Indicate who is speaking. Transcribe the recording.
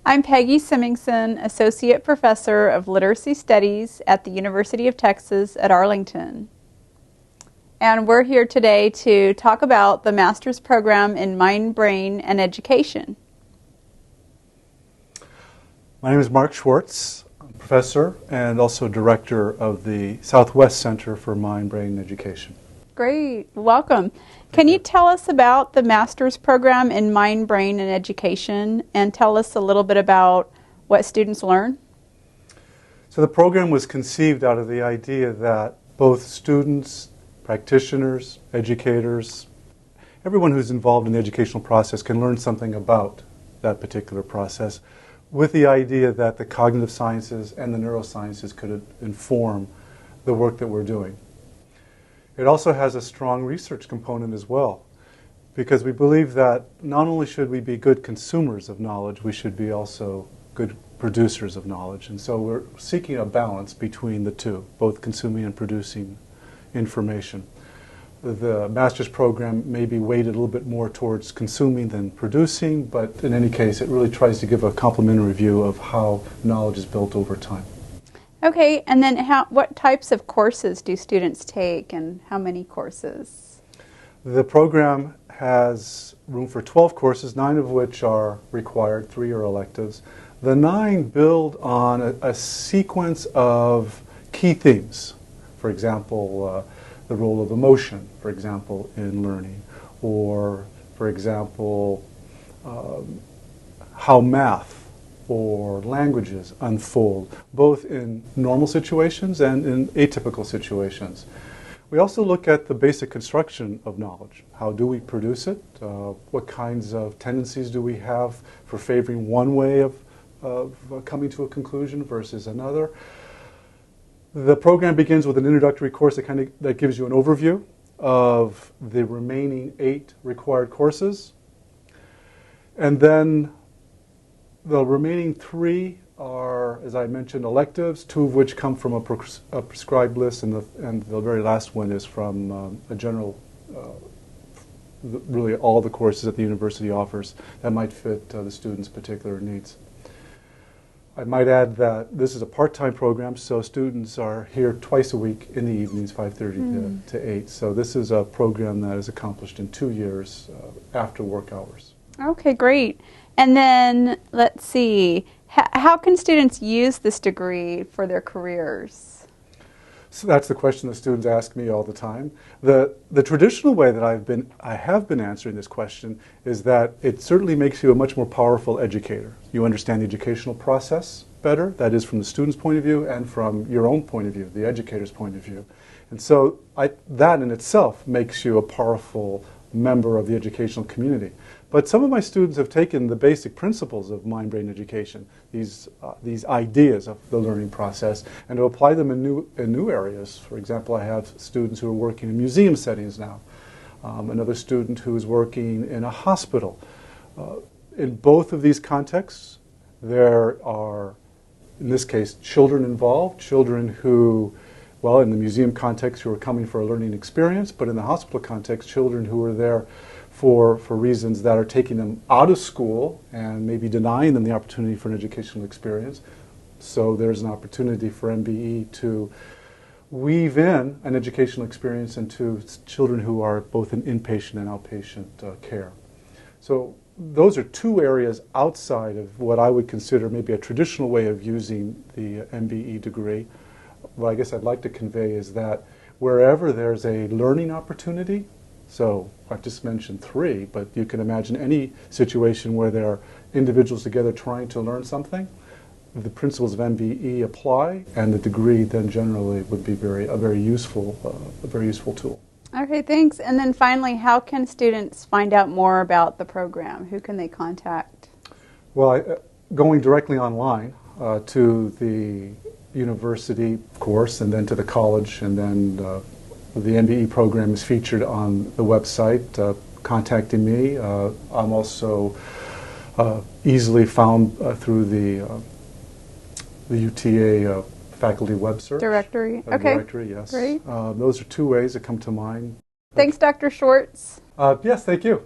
Speaker 1: I'm Peggy Symingson, Associate Professor of Literacy Studies at the University of Texas at Arlington. And we're here today to talk about the Master's Program in Mind, Brain, and Education.
Speaker 2: My name is Mark Schwartz. I'm Professor and also Director of the Southwest Center for Mind, Brain, and Education.
Speaker 1: Great. Welcome. Can you tell us about the Master's Program in Mind, Brain, and Education, and tell us a little bit about what students learn?
Speaker 2: So the program was conceived out of the idea that both students, practitioners, educators, everyone who's involved in the educational process can learn something about that particular process, with the idea that the cognitive sciences and the neurosciences could inform the work that we're doing. It also has a strong research component as well, because we believe that not only should we be good consumers of knowledge, we should be also good producers of knowledge. And so we're seeking a balance between the two, both consuming and producing information. The master's program may be weighted a little bit more towards consuming than producing, but in any case, it really tries to give a complementary view of how knowledge is built over time.
Speaker 1: Okay, and then what types of courses do students take, and how many courses?
Speaker 2: The program has room for 12 courses, 9 of which are required, 3 are electives. The 9 build on a sequence of key themes. For example, the role of emotion, for example, in learning, or, for example, how math or languages unfold, both in normal situations and in atypical situations. We also look at the basic construction of knowledge. How do we produce it? What kinds of tendencies do we have for favoring one way of coming to a conclusion versus another? The program begins with an introductory course that gives you an overview of the remaining 8 required courses. And then the remaining 3 are, as I mentioned, electives, 2 of which come from a prescribed list, and the very last one is from a general, really all the courses that the university offers that might fit the students' particular needs. I might add that this is a part-time program, so students are here twice a week in the evenings, 5:30 to 8. So this is a program that is accomplished in 2 years after work hours.
Speaker 1: Okay, great. And then, let's see, how can students use this degree for their careers?
Speaker 2: So that's the question that students ask me all the time. The traditional way that I have been answering this question is that it certainly makes you a much more powerful educator. You understand the educational process better, that is from the student's point of view and from your own point of view, the educator's point of view. And so that in itself makes you a powerful member of the educational community. But some of my students have taken the basic principles of mind-brain education, these ideas of the learning process, and to apply them in new areas. For example, I have students who are working in museum settings now, another student who is working in a hospital. In both of these contexts, there are, in this case, children involved, children who, well, in the museum context, who are coming for a learning experience, but in the hospital context, children who are there for reasons that are taking them out of school and maybe denying them the opportunity for an educational experience. So there's an opportunity for MBE to weave in an educational experience into children who are both in inpatient and outpatient care. So those are 2 areas outside of what I would consider maybe a traditional way of using the MBE degree. What I guess I'd like to convey is that wherever there's a learning opportunity, so I've just mentioned 3, but you can imagine any situation where there are individuals together trying to learn something, the principles of MBE apply, and the degree then generally would be a very useful tool.
Speaker 1: Okay, thanks. And then finally, how can students find out more about the program? Who can they contact?
Speaker 2: Well, going directly online to the university course, and then to the college, and then the MBE program is featured on the website. Contacting me. I'm also easily found through the UTA faculty web search.
Speaker 1: Directory. Okay.
Speaker 2: Directory, yes.
Speaker 1: Great.
Speaker 2: Those are 2 ways that come to mind.
Speaker 1: Thanks, Dr. Schwartz.
Speaker 2: Yes, thank you.